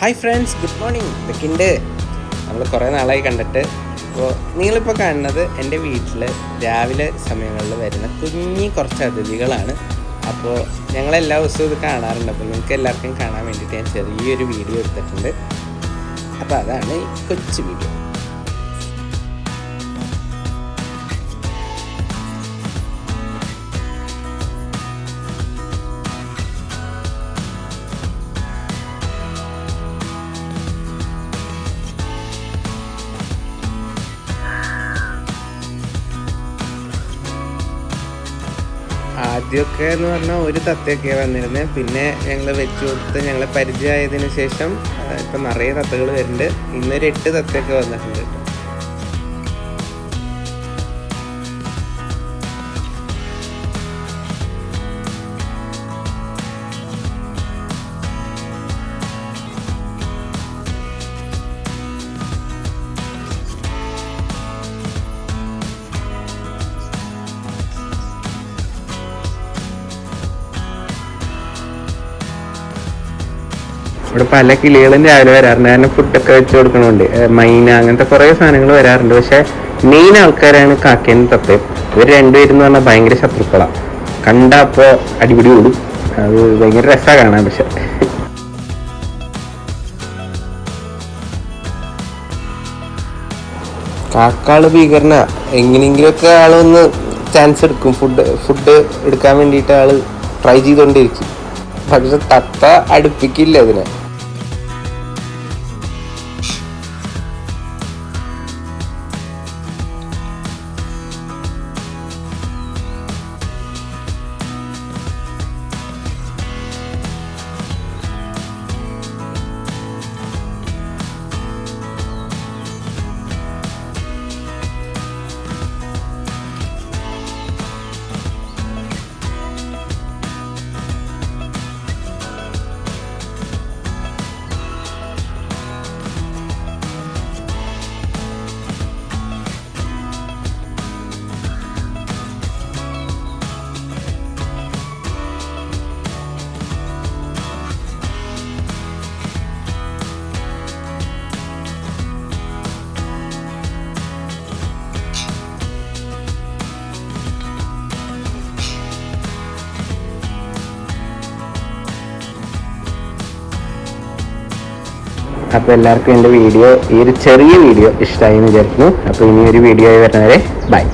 Hi friends, good morning. ഇതൊക്കെയുണ്ട്. നമ്മൾ കുറേ നാളായി കണ്ടിട്ട്. അപ്പോൾ നിങ്ങളിപ്പോൾ കാണുന്നത് എൻ്റെ വീട്ടിൽ രാവിലെ സമയങ്ങളിൽ വരുന്ന കുറച്ച് അതിഥികളാണ്. അപ്പോൾ ഞങ്ങളെല്ലാ ദിവസവും ഇത് കാണാറുണ്ട്. അപ്പോൾ നിങ്ങൾക്ക് എല്ലാവർക്കും കാണാൻ വേണ്ടിയിട്ട് ഞാൻ ചെറിയൊരു വീഡിയോ എടുത്തിട്ടുണ്ട്. അപ്പോൾ അതാണ് ഈ കൊച്ചു വീഡിയോ. ആദ്യമൊക്കെ എന്ന് പറഞ്ഞാൽ ഒരു തത്തയൊക്കെയാണ് വന്നിരുന്നത്. പിന്നെ ഞങ്ങൾ വെച്ച് കൊടുത്ത് ഞങ്ങളെ പരിചയമായതിനു ശേഷം ഇപ്പം നിറയെ തത്തകൾ വരുന്നുണ്ട്. ഇന്നൊരു 8 തത്തയൊക്കെ വന്നിട്ടുണ്ട് കേട്ടോ. ഇവിടെ പല കിളികളും രാവിലെ വരാറുണ്ട്. കാരണം ഫുഡൊക്കെ വെച്ച് കൊടുക്കണമുണ്ട്. മൈന അങ്ങനത്തെ കുറേ സാധനങ്ങൾ വരാറുണ്ട്. പക്ഷെ മെയിൻ ആൾക്കാരാണ് കാക്കയും തത്തയും. ഇവർ രണ്ടുപേരും എന്ന് പറഞ്ഞാൽ ഭയങ്കര ശത്രുക്കളാണ്. കണ്ടപ്പോൾ അടിപിടി ഓടും. അത് ഭയങ്കര രസമാണ് കാണാൻ. പക്ഷെ കാക്കാള് ഭീകരന. എങ്ങനെയെങ്കിലുമൊക്കെ ആളൊന്ന് ചാൻസ് എടുക്കും. ഫുഡ് എടുക്കാൻ വേണ്ടിയിട്ട് ആള് ട്രൈ ചെയ്തുകൊണ്ടിരിക്കും. പക്ഷെ തത്ത അടുപ്പിക്കില്ല അതിനെ. അപ്പോൾ എല്ലാവർക്കും എൻ്റെ വീഡിയോ, ഈ ഒരു ചെറിയ വീഡിയോ ഇഷ്ടമായി എന്ന് വിചാരിക്കുന്നു. അപ്പോൾ ഇനി ഒരു വീഡിയോ ആയി വരുന്നവരെ ബൈ.